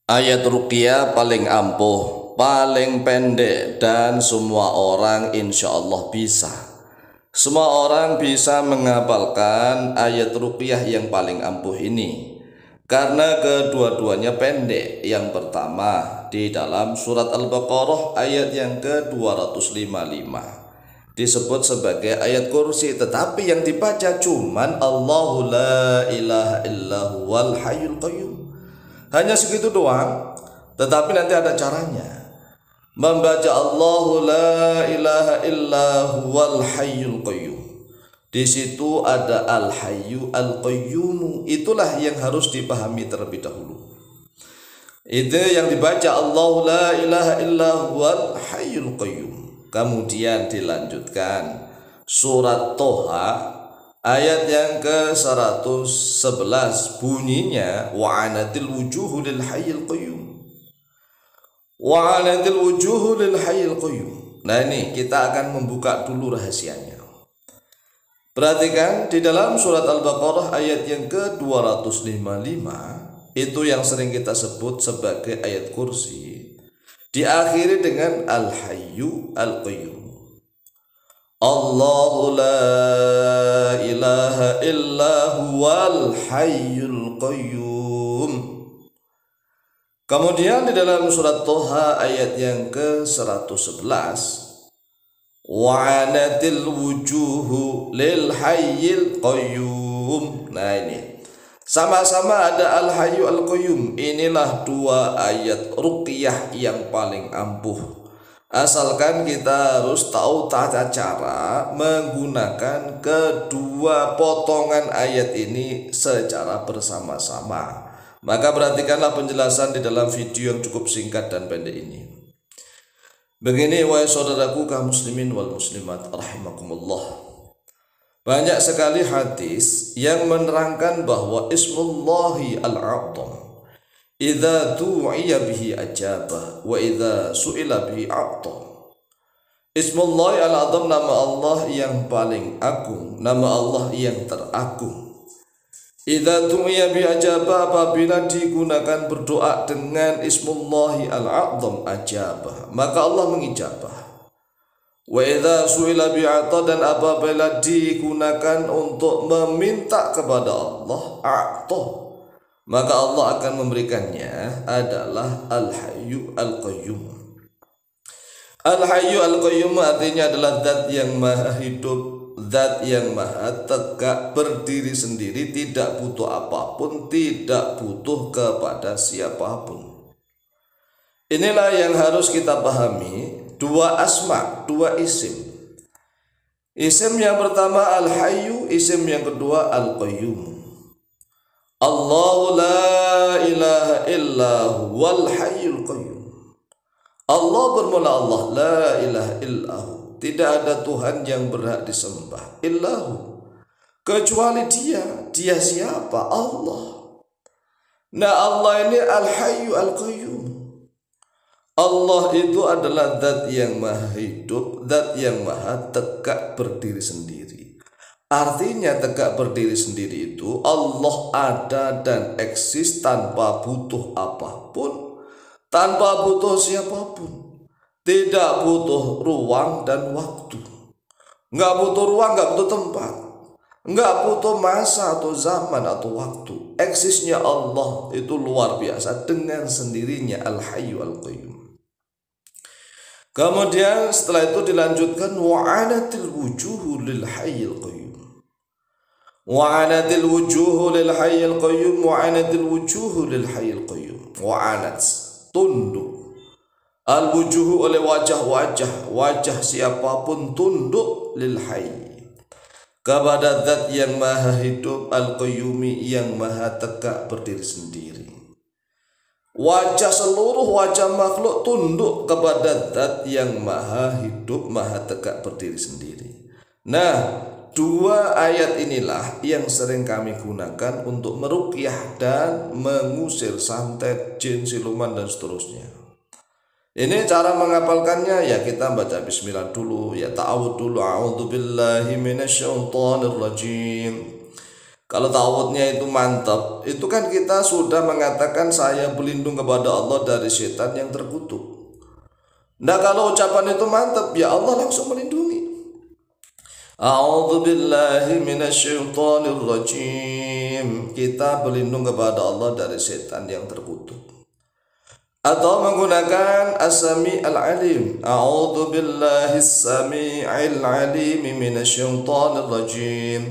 Ayat ruqyah paling ampuh, paling pendek, dan semua orang insya Allah bisa. Semua orang bisa menghafalkan ayat ruqyah yang paling ampuh ini, karena kedua-duanya pendek. Yang pertama di dalam surat Al-Baqarah ayat yang ke-255 disebut sebagai ayat kursi, tetapi yang dibaca cuman Allahu la ilaha illahu wal hayyul qayyum. Hanya segitu doang, tetapi nanti ada caranya. Membaca Allahu la ilaha illahu wal hayyul qayyum. Di situ ada al hayyu al qayyum. Itulah yang harus dipahami terlebih dahulu. Itu yang dibaca Allahu la ilaha illahu wal hayyul qayyum. Kemudian dilanjutkan surat Toha ayat yang ke-111 bunyinya wa'anatil wujuhu lil hayyil qayyum. Wa'anatil wujuhu lil hayyil qayyum. Nah, ini kita akan membuka dulu rahasianya. Perhatikan di dalam surat Al-Baqarah ayat yang ke-255, itu yang sering kita sebut sebagai ayat kursi, diakhiri dengan al-hayyu al-qayyum. Allahu la ilaha illa huwal hayyul qayyum. Kemudian di dalam surat Toha ayat yang ke-111 wa'anatil wujuhu lil hayyil qayyum. Nah, ini sama-sama ada al hayyu al qayyum. Inilah dua ayat ruqyah yang paling ampuh. Asalkan kita harus tahu tata cara menggunakan kedua potongan ayat ini secara bersama-sama. Maka perhatikanlah penjelasan di dalam video yang cukup singkat dan pendek ini. Begini wahai saudaraku kaum muslimin wal muslimat rahimakumullah. Banyak sekali hadis yang menerangkan bahwa ismullahi al-a'zam idza du'iya bihi ajabah wa idza su'ila bihi a'ta. Ismullahi al-'azam, nama Allah yang paling agung, nama Allah yang teragung. Idza du'iya bihi ajabah, apabila digunakan berdoa dengan ismullahi al-'azam ajabah, maka Allah mengijabah. Wa idza su'ila bihi a'ta, dan apabila digunakan untuk meminta kepada Allah a'ta, maka Allah akan memberikannya. Adalah al-hayyu al-qayyum. Al-hayyu al-qayyum artinya adalah zat yang maha hidup, zat yang maha tegak berdiri sendiri, tidak butuh apapun, tidak butuh kepada siapapun. Inilah yang harus kita pahami. Dua asma, dua isim. Isim yang pertama al-hayyu, isim yang kedua al-qayyum. Allahu la ilaha illahu wal hayyul qayyum. Allah bermula Allah, la ilaha illahu, tidak ada Tuhan yang berhak disembah illahu, kecuali Dia. Dia siapa? Allah. Nah, Allah ini al hayyu al qayyum. Allah itu adalah zat yang maha hidup, zat yang maha tegak berdiri sendiri. Artinya tegak berdiri sendiri itu Allah ada dan eksis tanpa butuh apapun, tanpa butuh siapapun, tidak butuh ruang dan waktu, nggak butuh ruang, nggak butuh tempat, nggak butuh masa atau zaman atau waktu. Eksisnya Allah itu luar biasa dengan sendirinya al-hayyu al-qayyum. Kemudian setelah itu dilanjutkan wa'anatil wujuhu lil hayyil qayyum. Wa'anatil wujuhu lil hayyil qayyum, wa'anatil wujuhu lil hayyil qayyum. Wa'anat, tunduk. Al wujuhu oleh wajah-wajah, wajah siapapun tunduk lil hayy, kepada zat yang maha hidup, al qayyumi, yang maha tegak berdiri sendiri. Wajah seluruh wajah makhluk tunduk kepada zat yang maha hidup, maha tegak berdiri sendiri. Nah, dua ayat inilah yang sering kami gunakan untuk meruqyah dan mengusir santet, jin, siluman, dan seterusnya. Ini cara menghafalkannya, ya kita baca bismillah dulu, ya ta'awud dulu, a'udzubillahi minasyaitonir rajim. Kalau ta'awudnya itu mantap, itu kan kita sudah mengatakan saya berlindung kepada Allah dari setan yang terkutuk. Nah kalau ucapan itu mantap, ya Allah langsung melindungi. A'udzu billahi minasyaitonir rajim. Kita berlindung kepada Allah dari setan yang terkutuk. Atau menggunakan as-sami' al-alim. A'udzu billahi as-sami'il alim minasyaitonir rajim.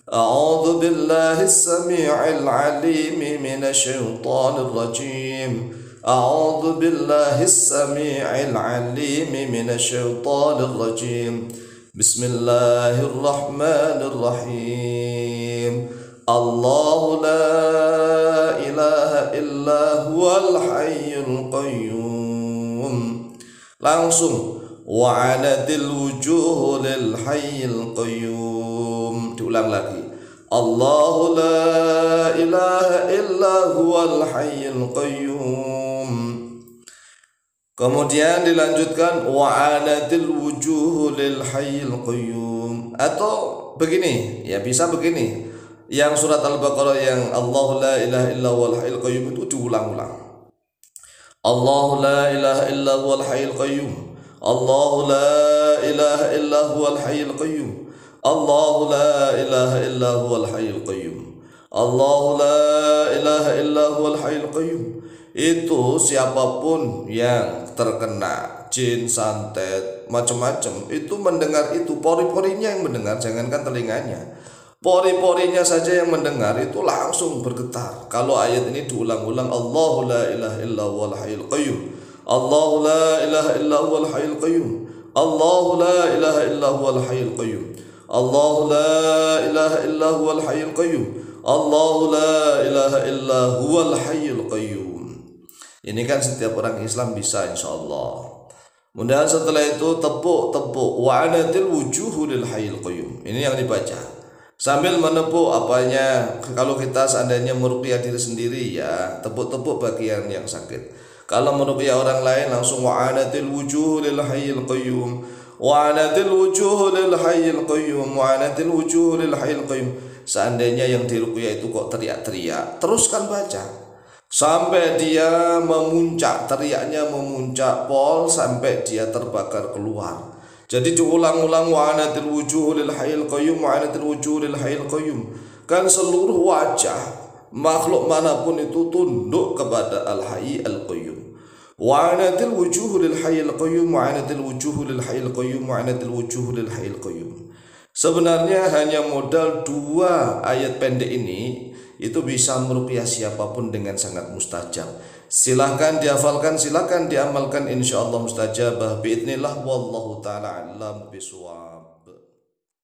A'udzu billahi as-sami'il alim minasyaitonir rajim. A'udzu billahi as-sami'il alim minasyaitonir rajim. Bismillahirrahmanirrahim. Allahu la ilaha illa huwal hayyul qayyum. Langsung wa'anatil wujuh lil hayyil qayyum. Diulang lagi. Allahu la ilaha illa huwal hayyul qayyum. Kemudian dilanjutkan wa'anatil wujuh lil hayyil qayyum. Atau begini, ya bisa begini. Yang surat Al-Baqarah yang Allahu la ilaha illa huwal hayyul qayyum itu diulang-ulang. Allahu la ilaha illa huwal hayyul qayyum. Allahu la ilaha illa huwal hayyul qayyum. Allahu la ilaha illa huwal hayyul qayyum. Allahu la ilaha illa huwal hayyul qayyum. Itu siapapun yang terkena jin, santet, macam-macam itu mendengar itu, pori-porinya yang mendengar, jangankan telinganya. Pori-porinya saja yang mendengar itu langsung bergetar. Kalau ayat ini diulang-ulang, Allahu la ilaha illa huwal hayyul qayyum. Allahu la ilaha illa huwal hayyul qayyum. Allahu la ilaha illa huwal hayyul qayyum. Allahu la ilaha illa huwal hayyul qayyum. Allahu la ilaha illa huwal hayyul qayyum. Ini kan setiap orang Islam bisa insyaallah. Mudah-mudahan setelah itu tepuk wa'anatil wujuhu lil hayyil qayyum. Ini yang dibaca. Sambil menepuk apanya, kalau kita seandainya meruqyah diri sendiri ya tepuk-tepuk bagian yang sakit. Kalau meruqyah orang lain langsung wa'anatil wujuhu lil hayyil qayyum. Wa'anatil wujuhu lil hayyil qayyum. Wa'anatil wujuhu lil hayyil qayyum. Seandainya yang diruqyah itu kok teriak-teriak, teruskan baca sampai dia memuncak, teriaknya memuncak pol sampai dia terbakar keluar. Jadi diulang-ulang wa'anatil wujuh lil hayyil qayyum, wa'anatil wujuh lil hayyil qayyum. Kan seluruh wajah makhluk manapun itu tunduk kepada al-hayy al-qayyum. Wa'anatil wujuh lil hayyil qayyum, wa'anatil wujuh lil hayyil qayyum, wa'anatil wujuh lil hayyil qayyum. Sebenarnya hanya modal 2 ayat pendek ini itu bisa meruqyah siapapun dengan sangat mustajab. Silahkan dihafalkan, silahkan diamalkan, insyaallah mustajabah biidznillah wallahu taala alam bisawab.